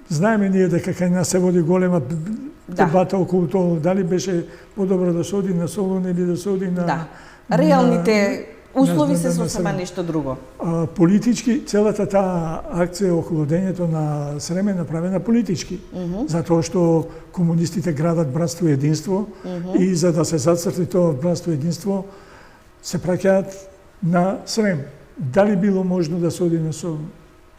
знаеме ние дека кај нас се води голема дебата околу тоа дали беше подобро да се оди на Солун или да се оди на... Да. Реалните услови се сосема нешто друго. Политички, целата таа акција околу дењето на Срем е направена политички. Затоа што комунистите градат братство и единство и за да се зацрти тоа братство и единство се праќаат на Срем. Дали било можно да се оди на Солун?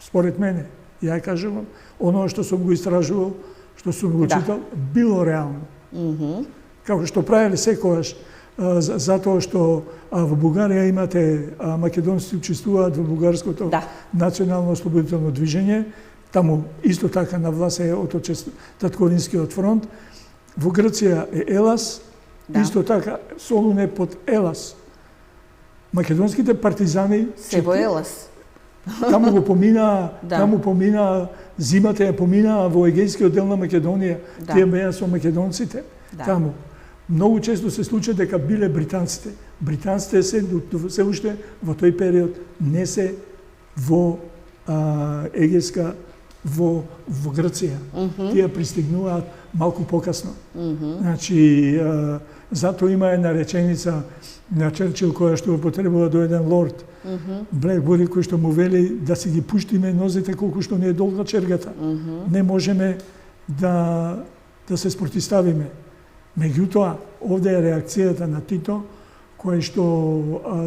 Според мене, ја кажувам, оно што сум го истражувал, што сум го читал, било реално. Како што правеле секогаш, затоа што во Бугарија имате македонци учествуваат во бугарското национално ослободително движење, таму исто така на власт е Татковинскиот фронт. Во Грција е Елас, исто така Солун е под Елас. Македонските партизани се во Елас. Таму го помина, таму помина, зимата ја помина во Егејскиот дел на Македонија. Тие беа со македонците таму. Многу често се случи дека биле британците. Британците се уште во тој период не се во Егејска, во Грција. Тие пристигнуваат малку покасно. Значи, затоа има една реченица на Черчил која што употребува до еден лорд, Блекбери, кој што му вели да си ги пуштиме нозите колку што не е долга чергата. Не можеме да се спротиставиме. Меѓутоа, овде е реакцијата на Тито, кој што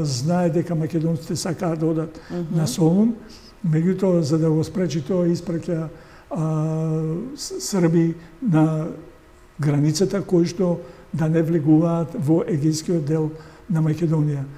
знае дека македонците сакаат да одат на Солун. Меѓутоа, за да го спречи тоа, испраќа Срби на границата, кои што да не влегуваат во Егејскиот дел на Македонија.